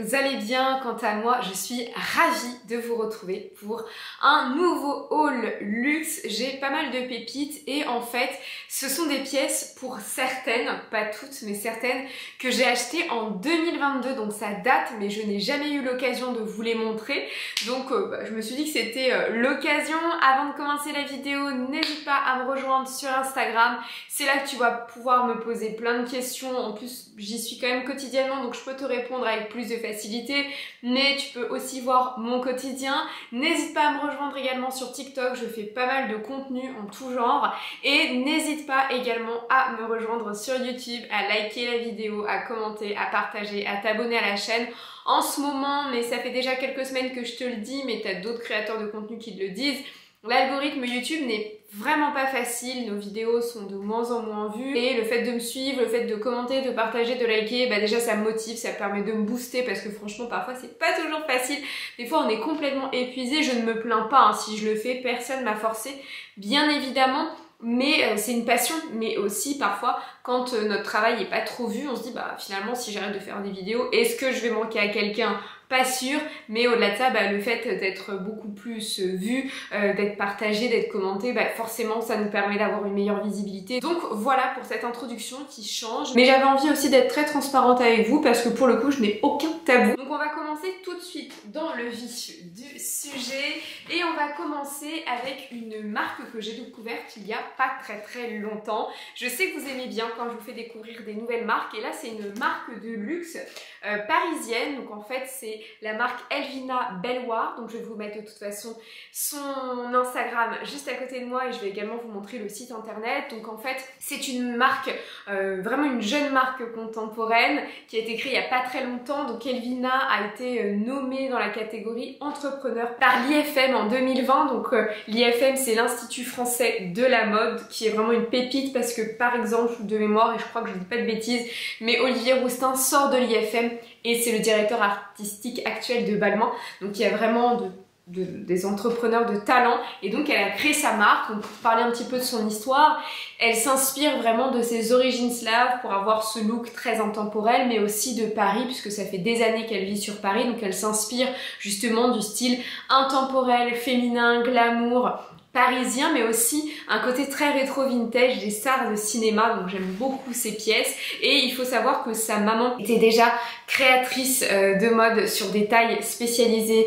Vous allez bien, quant à moi je suis ravie de vous retrouver pour un nouveau haul luxe. J'ai pas mal de pépites et en fait ce sont des pièces pour certaines, pas toutes mais certaines, que j'ai achetées en 2022, donc ça date mais je n'ai jamais eu l'occasion de vous les montrer, donc je me suis dit que c'était l'occasion. Avant de commencer la vidéo, n'hésite pas à me rejoindre sur Instagram, c'est là que tu vas pouvoir me poser plein de questions. En plus j'y suis quand même quotidiennement donc je peux te répondre avec plus de facilité, mais tu peux aussi voir mon quotidien. N'hésite pas à me rejoindre également sur TikTok, je fais pas mal de contenu en tout genre, et n'hésite pas également à me rejoindre sur YouTube, à liker la vidéo, à commenter, à partager, à t'abonner à la chaîne. En ce moment, mais ça fait déjà quelques semaines que je te le dis, mais t'as d'autres créateurs de contenu qui te le disent, l'algorithme YouTube n'est vraiment pas facile, nos vidéos sont de moins en moins vues et le fait de me suivre, le fait de commenter, de partager, de liker, déjà ça me motive, ça permet de me booster parce que franchement parfois c'est pas toujours facile, des fois on est complètement épuisé, je ne me plains pas, si je le fais, personne m'a forcé bien évidemment, mais c'est une passion. Mais aussi parfois quand notre travail est pas trop vu, on se dit finalement si j'arrête de faire des vidéos, est-ce que je vais manquer à quelqu'un? Pas sûr, mais au-delà de ça, le fait d'être beaucoup plus vu, d'être partagé, d'être commenté, forcément ça nous permet d'avoir une meilleure visibilité. Donc voilà pour cette introduction qui change. Mais j'avais envie aussi d'être très transparente avec vous parce que pour le coup je n'ai aucun tabou. Donc on va commencer tout de suite dans le vif du sujet et on va commencer avec une marque que j'ai découverte il y a pas très longtemps. Je sais que vous aimez bien quand je vous fais découvrir des nouvelles marques et là c'est une marque de luxe parisienne. Donc en fait c'est la marque Elvina Belloir, donc je vais vous mettre de toute façon son Instagram juste à côté de moi et je vais également vous montrer le site internet. Donc en fait c'est une marque, vraiment une jeune marque contemporaine qui a été créée il n'y a pas très longtemps. Donc Elvina a été nommée dans la catégorie entrepreneur par l'IFM en 2020. Donc l'IFM c'est l'Institut français de la mode qui est vraiment une pépite parce que par exemple de mémoire, et je crois que je ne dis pas de bêtises, mais Olivier Rousteing sort de l'IFM et c'est le directeur artistique actuel de Balmain, donc il y a vraiment des entrepreneurs de talent et donc elle a créé sa marque. Donc pour parler un petit peu de son histoire, elle s'inspire vraiment de ses origines slaves pour avoir ce look très intemporel, mais aussi de Paris puisque ça fait des années qu'elle vit sur Paris, donc elle s'inspire justement du style intemporel, féminin, glamour, parisien, mais aussi un côté très rétro vintage des stars de cinéma. Donc j'aime beaucoup ces pièces et il faut savoir que sa maman était déjà créatrice de mode sur des tailles spécialisées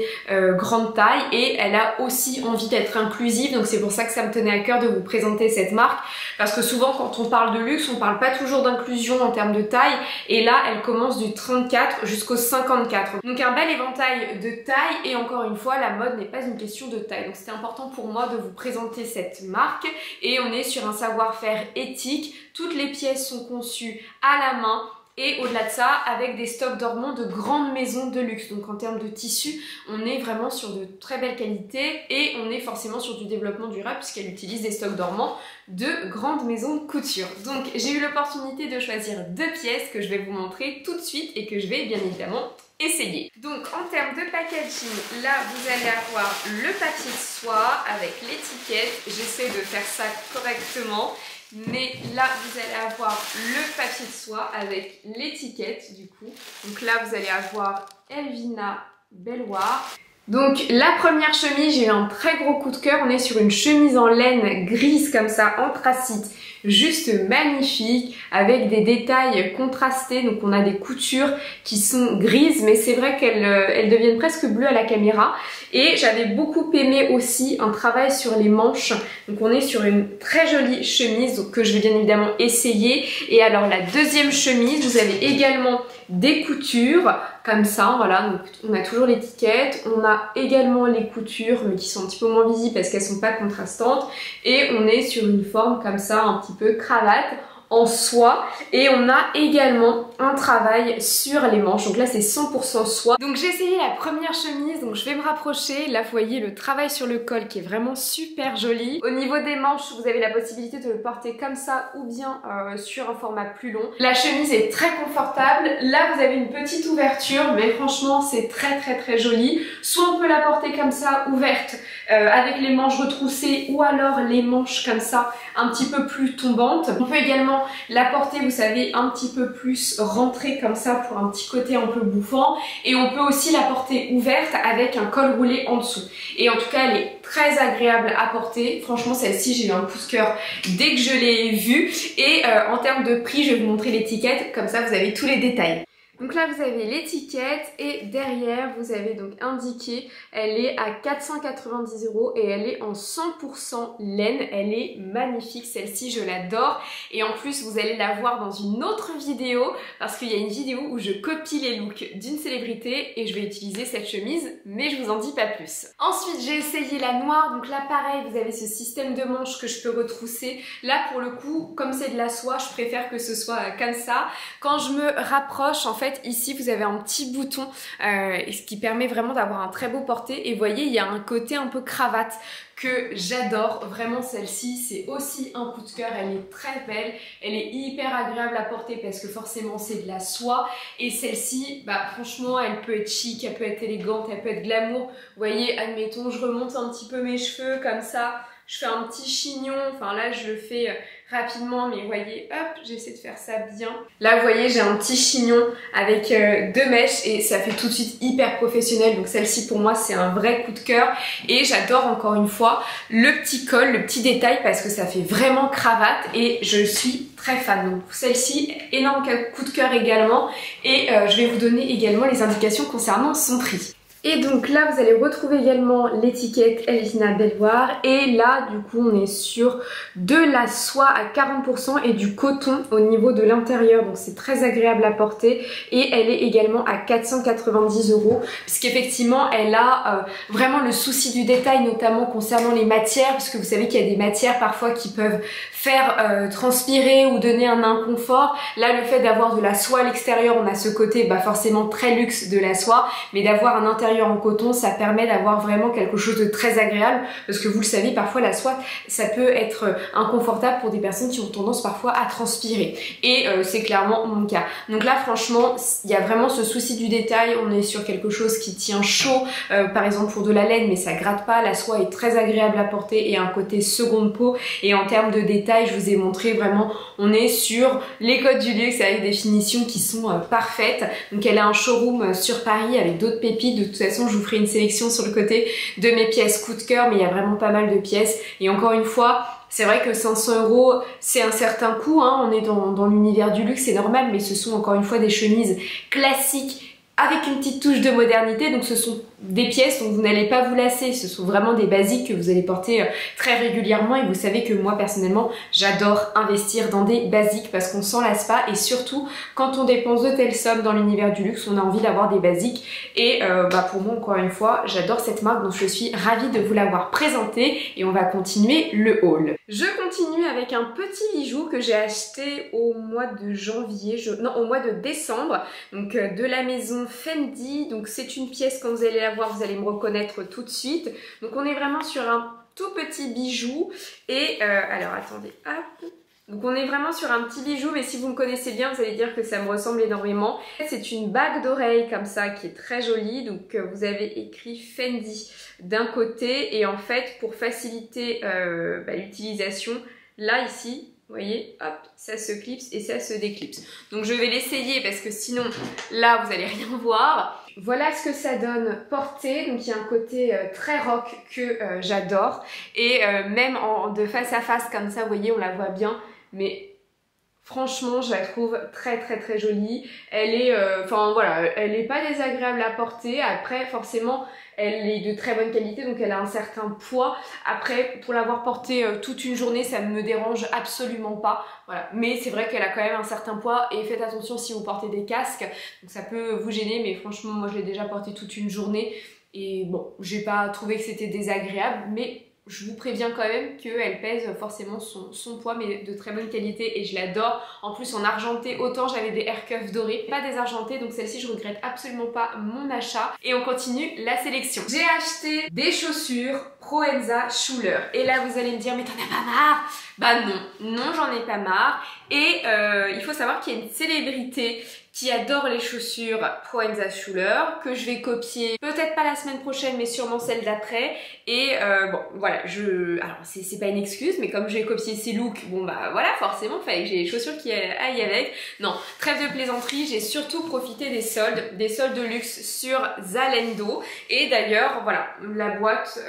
grande taille et elle a aussi envie d'être inclusive, donc c'est pour ça que ça me tenait à cœur de vous présenter cette marque parce que souvent quand on parle de luxe on parle pas toujours d'inclusion en termes de taille et là elle commence du 34 jusqu'au 54, donc un bel éventail de taille et encore une fois la mode n'est pas une question de taille, donc c'était important pour moi de vous présenter cette marque et on est sur un savoir-faire éthique, toutes les pièces sont conçues à la main et au-delà de ça avec des stocks dormants de grandes maisons de luxe. Donc en termes de tissu on est vraiment sur de très belles qualités et on est forcément sur du développement durable puisqu'elle utilise des stocks dormants de grandes maisons de couture. Donc j'ai eu l'opportunité de choisir deux pièces que je vais vous montrer tout de suite et que je vais bien évidemment essayer. Donc en termes de packaging, là vous allez avoir le papier de soie avec l'étiquette, j'essaie de faire ça correctement, mais là vous allez avoir le papier de soie avec l'étiquette du coup. Donc là vous allez avoir Elvina Belloir. Donc la première chemise, j'ai eu un très gros coup de cœur, on est sur une chemise en laine grise comme ça, anthracite, juste magnifique, avec des détails contrastés, donc on a des coutures qui sont grises, mais c'est vrai qu'elles deviennent presque bleues à la caméra. Et j'avais beaucoup aimé aussi un travail sur les manches, donc on est sur une très jolie chemise donc, que je vais bien évidemment essayer. Et alors la deuxième chemise, vous avez également des coutures comme ça, voilà, donc on a toujours l'étiquette, on a également les coutures mais qui sont un petit peu moins visibles parce qu'elles sont pas contrastantes et on est sur une forme comme ça un petit peu cravate en soie et on a également un travail sur les manches, donc là c'est 100% soie. Donc j'ai essayé la première chemise, donc je vais me rapprocher. Là vous voyez le travail sur le col qui est vraiment super joli. Au niveau des manches, vous avez la possibilité de le porter comme ça ou bien sur un format plus long. La chemise est très confortable. Là vous avez une petite ouverture, mais franchement c'est très joli. Soit on peut la porter comme ça, ouverte, avec les manches retroussées, ou alors les manches comme ça, un petit peu plus tombantes. On peut également la porter, vous savez, un petit peu plus rentrée comme ça pour un petit côté un peu bouffant. Et on peut aussi la porter ouverte avec un col roulé en dessous. Et en tout cas, elle est très agréable à porter. Franchement, celle-ci, j'ai eu un coup de cœur dès que je l'ai vue. Et en termes de prix, je vais vous montrer l'étiquette, comme ça vous avez tous les détails. Donc là vous avez l'étiquette et derrière vous avez donc indiqué, elle est à 490 € et elle est en 100% laine. Elle est magnifique, celle-ci je l'adore, et en plus vous allez la voir dans une autre vidéo parce qu'il y a une vidéo où je copie les looks d'une célébrité et je vais utiliser cette chemise, mais je vous en dis pas plus. Ensuite j'ai essayé la noire, donc là pareil vous avez ce système de manches que je peux retrousser. Là pour le coup, comme c'est de la soie, je préfère que ce soit comme ça. Quand je me rapproche, en fait ici vous avez un petit bouton ce qui permet vraiment d'avoir un très beau porté, et vous voyez il y a un côté un peu cravate que j'adore. Vraiment celle-ci c'est aussi un coup de cœur, elle est très belle, elle est hyper agréable à porter parce que forcément c'est de la soie, et celle-ci bah franchement elle peut être chic, elle peut être élégante, elle peut être glamour. Vous voyez, admettons je remonte un petit peu mes cheveux comme ça, je fais un petit chignon, enfin là je le fais rapidement, mais vous voyez, hop, j'essaie de faire ça bien. Là vous voyez j'ai un petit chignon avec 2 mèches et ça fait tout de suite hyper professionnel, donc celle-ci pour moi c'est un vrai coup de cœur. Et j'adore encore une fois le petit col, le petit détail, parce que ça fait vraiment cravate et je suis très fan. Donc celle-ci, énorme coup de cœur également, et je vais vous donner également les indications concernant son prix. Et donc là vous allez retrouver également l'étiquette Elvina Belvoir, et là du coup on est sur de la soie à 40% et du coton au niveau de l'intérieur, donc c'est très agréable à porter, et elle est également à 490 € puisqu'effectivement elle a vraiment le souci du détail, notamment concernant les matières, parce que vous savez qu'il y a des matières parfois qui peuvent faire transpirer ou donner un inconfort. Là le fait d'avoir de la soie à l'extérieur, on a ce côté forcément très luxe de la soie, mais d'avoir un intérieur en coton, ça permet d'avoir vraiment quelque chose de très agréable, parce que vous le savez, parfois la soie ça peut être inconfortable pour des personnes qui ont tendance parfois à transpirer, et c'est clairement mon cas. Donc là franchement il y a vraiment ce souci du détail, on est sur quelque chose qui tient chaud, par exemple pour de la laine, mais ça gratte pas. La soie est très agréable à porter et a un côté seconde peau, et en termes de détail je vous ai montré vraiment, on est sur les codes du luxe avec des finitions qui sont parfaites. Donc elle a un showroom sur Paris avec d'autres pépites. De toute façon je vous ferai une sélection sur le côté de mes pièces coup de cœur, mais il y a vraiment pas mal de pièces, et encore une fois c'est vrai que 500 € c'est un certain coût, hein. On est dans l'univers du luxe, c'est normal, mais ce sont encore une fois des chemises classiques avec une petite touche de modernité, donc ce sont des pièces dont vous n'allez pas vous lasser, ce sont vraiment des basiques que vous allez porter très régulièrement, et vous savez que moi personnellement j'adore investir dans des basiques parce qu'on s'en lasse pas, et surtout quand on dépense de telles sommes dans l'univers du luxe, on a envie d'avoir des basiques, et pour moi encore une fois j'adore cette marque, donc je suis ravie de vous l'avoir présentée, et on va continuer le haul. Je continue avec un petit bijou que j'ai acheté au mois de janvier, au mois de décembre, donc de la maison Fendi. Donc c'est une pièce, quand vous allez la voir vous allez me reconnaître tout de suite. Donc on est vraiment sur un tout petit bijou, et alors attendez, hop. Donc on est vraiment sur un petit bijou, mais si vous me connaissez bien vous allez dire que ça me ressemble énormément. C'est une bague d'oreille comme ça qui est très jolie, donc vous avez écrit Fendi d'un côté, et en fait pour faciliter l'utilisation, là ici vous voyez, hop, ça se clipse et ça se déclipse. Donc je vais l'essayer parce que sinon là vous allez rien voir. Voilà ce que ça donne porté. Donc il y a un côté très rock que j'adore, et même de face à face comme ça, vous voyez, on la voit bien, mais franchement je la trouve très jolie. Elle est, elle est pas désagréable à porter. Après forcément elle est de très bonne qualité, donc elle a un certain poids. Après pour l'avoir portée toute une journée ça ne me dérange absolument pas, voilà. Mais c'est vrai qu'elle a quand même un certain poids, et faites attention si vous portez des casques, donc ça peut vous gêner, mais franchement moi je l'ai déjà portée toute une journée et bon j'ai pas trouvé que c'était désagréable, mais je vous préviens quand même qu'elle pèse forcément son poids, mais de très bonne qualité et je l'adore. En plus en argenté, autant j'avais des air cuffs dorés, pas des argentés, donc celle-ci je regrette absolument pas mon achat. Et on continue la sélection. J'ai acheté des chaussures Proenza Schuler. Et là vous allez me dire, mais t'en as pas marre? Bah non, j'en ai pas marre. Et il faut savoir qu'il y a une célébrité qui adore les chaussures Proenza Schuler, que je vais copier, peut-être pas la semaine prochaine, mais sûrement celle d'après. Et bon, voilà, alors c'est pas une excuse, mais comme j'ai copié ses looks, bon bah voilà, forcément, fallait que j'ai les chaussures qui aillent avec. Non, trêve de plaisanterie, j'ai surtout profité des soldes de luxe sur Zalando. Et d'ailleurs, voilà, la boîte,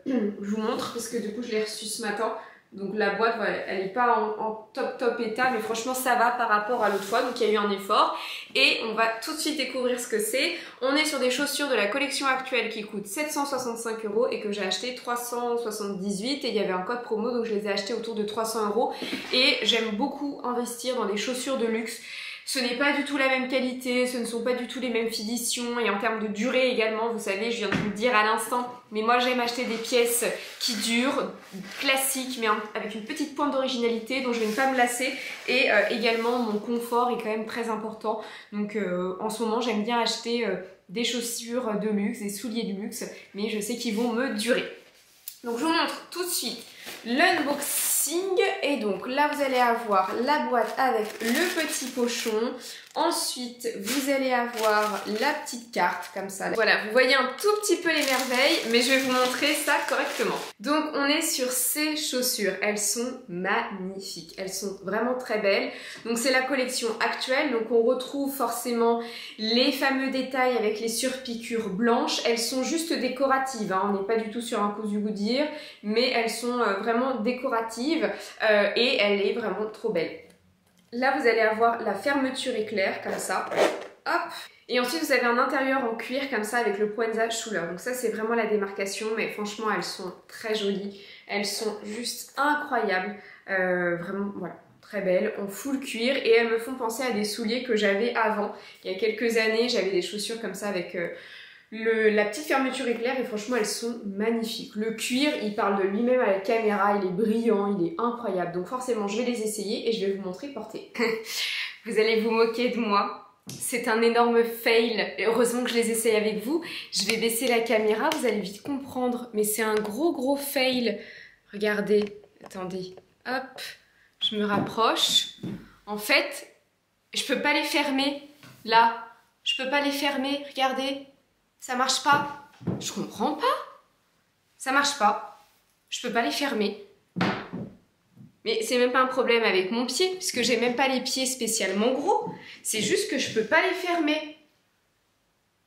je vous montre, parce que du coup je l'ai reçue ce matin. Donc la boîte, voilà, elle n'est pas en top état, mais franchement ça va par rapport à l'autre fois, donc il y a eu un effort. Et on va tout de suite découvrir ce que c'est. On est sur des chaussures de la collection actuelle qui coûtent 765 € et que j'ai acheté 378 et il y avait un code promo, donc je les ai achetés autour de 300 €. Et j'aime beaucoup investir dans des chaussures de luxe. Ce n'est pas du tout la même qualité, ce ne sont pas du tout les mêmes finitions et en termes de durée également, vous savez, je viens de vous le dire à l'instant, mais moi j'aime acheter des pièces qui durent, classiques, mais avec une petite pointe d'originalité dont je vais ne pas me lasser et également mon confort est quand même très important. Donc en ce moment j'aime bien acheter des chaussures de luxe, des souliers de luxe, mais je sais qu'ils vont me durer. Donc je vous montre tout de suite l'unboxing et donc là vous allez avoir la boîte avec le petit pochon. Ensuite vous allez avoir la petite carte comme ça. Voilà, vous voyez un tout petit peu les merveilles, mais je vais vous montrer ça correctement. Donc on est sur ces chaussures, elles sont magnifiques, elles sont vraiment très belles. Donc c'est la collection actuelle, donc on retrouve forcément les fameux détails avec les surpiqûres blanches. Elles sont juste décoratives, hein. On n'est pas du tout sur un cousu Goodyear, mais elles sont vraiment décoratives et elle est vraiment trop belle. Là vous allez avoir la fermeture éclair comme ça, hop, et ensuite vous avez un intérieur en cuir comme ça avec le Proenza Schuler. Donc ça c'est vraiment la démarcation, mais franchement elles sont très jolies, elles sont juste incroyables, vraiment voilà, très belles, en full cuir et elles me font penser à des souliers que j'avais avant. Il y a quelques années j'avais des chaussures comme ça avec la petite fermeture éclair et franchement elles sont magnifiques. Le cuir il parle de lui-même à la caméra, il est brillant, il est incroyable. Donc forcément je vais les essayer et je vais vous montrer porter. Vous allez vous moquer de moi. C'est un énorme fail. Et heureusement que je les essaye avec vous. Je vais baisser la caméra, vous allez vite comprendre. Mais c'est un gros fail. Regardez, attendez, hop, je me rapproche. En fait, je peux pas les fermer. Là, je peux pas les fermer, regardez. Ça marche pas. Je comprends pas. Ça marche pas. Je peux pas les fermer. Mais c'est même pas un problème avec mon pied, puisque j'ai même pas les pieds spécialement gros. C'est juste que je peux pas les fermer.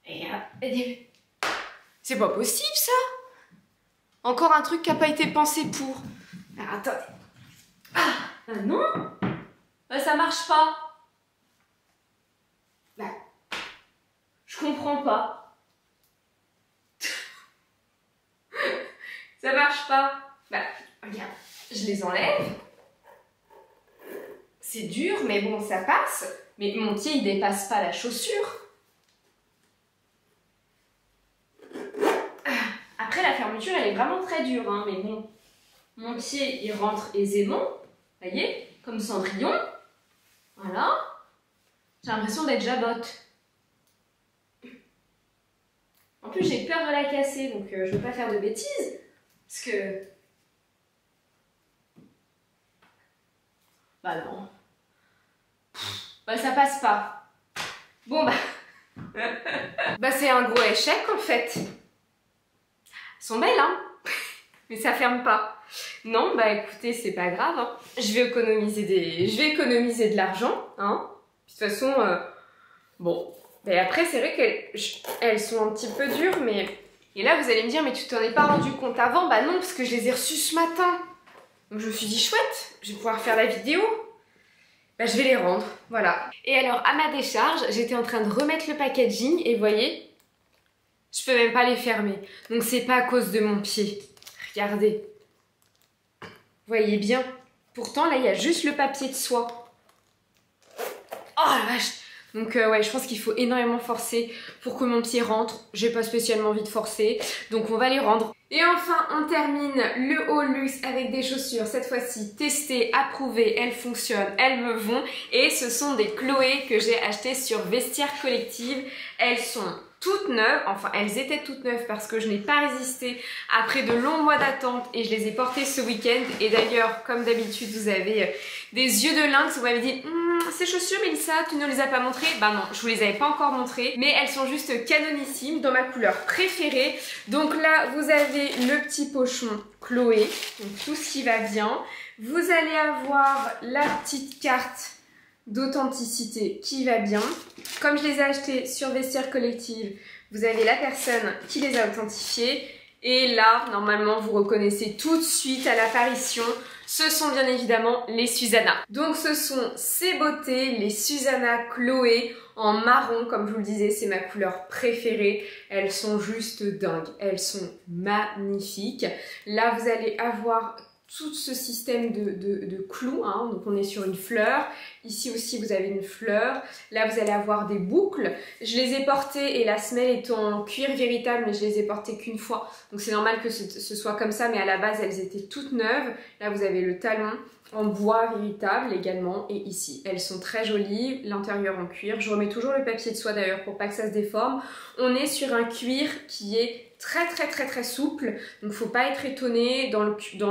Et c'est pas possible ça. Encore un truc qui a pas été pensé pour. Alors, attendez. Ah non. Bah, ça marche pas. Bah, je comprends pas. Ça marche pas. Bah, regarde, je les enlève. C'est dur, mais bon, ça passe. Mais mon pied, il dépasse pas la chaussure. Après, la fermeture, elle est vraiment très dure, hein, mais bon. Mon pied, il rentre aisément. Vous voyez, comme Cendrillon. Voilà. J'ai l'impression d'être jabotte. En plus, j'ai peur de la casser, donc je veux pas faire de bêtises. Parce que... Bah non. Bah ça passe pas. Bon bah... bah c'est un gros échec en fait. Elles sont belles hein. Mais ça ferme pas. Non bah écoutez c'est pas grave hein. Je vais économiser de l'argent hein. Puis, de toute façon bon. Mais après c'est vrai qu'elles sont un petit peu dures mais... Et là vous allez me dire mais tu t'en es pas rendu compte avant? Bah non parce que je les ai reçues ce matin. Donc je me suis dit chouette, je vais pouvoir faire la vidéo. Bah je vais les rendre, voilà. Et alors à ma décharge, j'étais en train de remettre le packaging et vous voyez, je peux même pas les fermer. Donc c'est pas à cause de mon pied. Regardez. Vous voyez bien. Pourtant là il y a juste le papier de soie. Oh la vache. Donc ouais, je pense qu'il faut énormément forcer pour que mon pied rentre. J'ai pas spécialement envie de forcer, donc on va les rendre. Et enfin, on termine le haul luxe avec des chaussures, cette fois-ci testées, approuvées, elles fonctionnent, elles me vont. Et ce sont des Chloé que j'ai achetées sur Vestiaire Collective. Elles sont toutes neuves, enfin elles étaient toutes neuves parce que je n'ai pas résisté après de longs mois d'attente et je les ai portées ce week-end. Et d'ailleurs, comme d'habitude, vous avez des yeux de lynx, vous m'avez dit ces chaussures Mélissa, tu ne les as pas montrées? Bah non, je vous les avais pas encore montrées, mais elles sont juste canonissimes dans ma couleur préférée. Donc là, vous avez le petit pochon Chloé, donc tout ce qui va bien. Vous allez avoir la petite carte d'authenticité qui va bien. Comme je les ai achetées sur Vestiaire Collective, vous avez la personne qui les a authentifiées. Et là, normalement, vous reconnaissez tout de suite à l'apparition, ce sont bien évidemment les Susanna. Donc ce sont ces beautés, les Susanna Chloé en marron, comme je vous le disais, c'est ma couleur préférée. Elles sont juste dingues, elles sont magnifiques. Là, vous allez avoir tout ce système de clous, hein. Donc on est sur une fleur, ici aussi vous avez une fleur, là vous allez avoir des boucles. Je les ai portées et la semelle est en cuir véritable, mais je les ai portées qu'une fois, donc c'est normal que ce soit comme ça, mais à la base elles étaient toutes neuves. Là vous avez le talon en bois véritable également, et ici elles sont très jolies, l'intérieur en cuir. Je remets toujours le papier de soie d'ailleurs pour pas que ça se déforme. On est sur un cuir qui est très souple, donc faut pas être étonné dans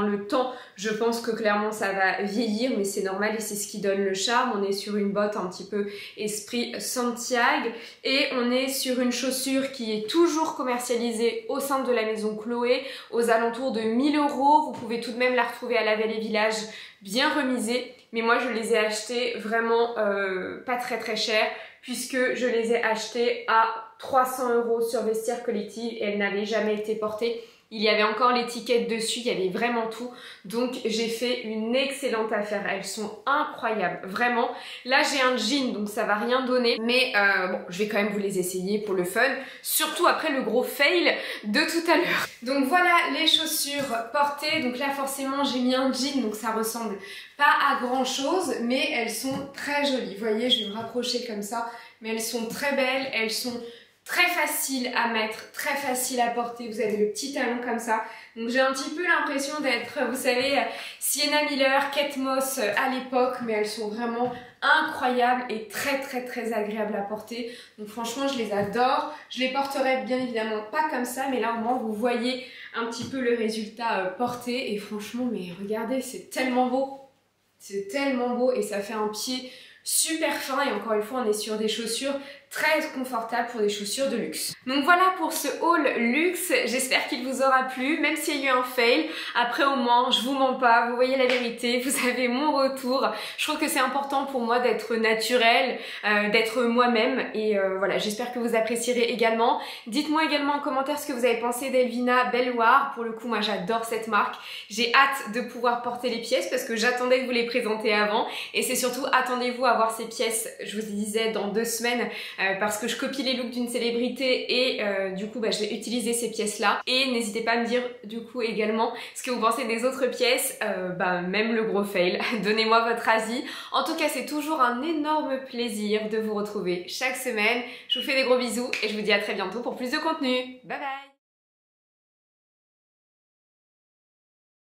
le temps. Je pense que clairement ça va vieillir, mais c'est normal et c'est ce qui donne le charme. On est sur une botte un petit peu esprit Santiago et on est sur une chaussure qui est toujours commercialisée au sein de la maison Chloé aux alentours de 1000 €. Vous pouvez tout de même la retrouver à la Belle et Village bien remisée, mais moi je les ai achetées vraiment pas très cher, puisque je les ai achetées à 300 € sur Vestiaire Collective et elles n'avaient jamais été portées. Il y avait encore l'étiquette dessus, il y avait vraiment tout. Donc j'ai fait une excellente affaire. Elles sont incroyables, vraiment. Là j'ai un jean, donc ça va rien donner. Mais bon, je vais quand même vous les essayer pour le fun. Surtout après le gros fail de tout à l'heure. Donc voilà les chaussures portées. Donc là forcément j'ai mis un jean, donc ça ressemble pas à grand chose. Mais elles sont très jolies. Vous voyez, je vais me rapprocher comme ça. Mais elles sont très belles, elles sont très facile à mettre, très facile à porter. Vous avez le petit talon comme ça. Donc j'ai un petit peu l'impression d'être, vous savez, Sienna Miller, Kate Moss à l'époque, mais elles sont vraiment incroyables et très agréables à porter. Donc franchement, je les adore. Je les porterai bien évidemment pas comme ça, mais là au moins vous voyez un petit peu le résultat porté. Et franchement, mais regardez, c'est tellement beau. C'est tellement beau et ça fait un pied super fin et encore une fois on est sur des chaussures très confortables pour des chaussures de luxe. Donc voilà pour ce haul luxe, j'espère qu'il vous aura plu, même s'il y a eu un fail. Après au moins je vous mens pas, vous voyez la vérité, vous avez mon retour. Je trouve que c'est important pour moi d'être naturelle, d'être moi-même et voilà, j'espère que vous apprécierez également. Dites-moi également en commentaire ce que vous avez pensé d'Elvina Belloir. Pour le coup moi j'adore cette marque, j'ai hâte de pouvoir porter les pièces parce que j'attendais de vous les présenter avant et c'est surtout attendez-vous à voir ces pièces, je vous disais dans 2 semaines parce que je copie les looks d'une célébrité et du coup je vais utiliser ces pièces là. Et n'hésitez pas à me dire du coup également ce que vous pensez des autres pièces, même le gros fail. Donnez-moi votre avis. En tout cas c'est toujours un énorme plaisir de vous retrouver chaque semaine. Je vous fais des gros bisous et je vous dis à très bientôt pour plus de contenu. Bye bye.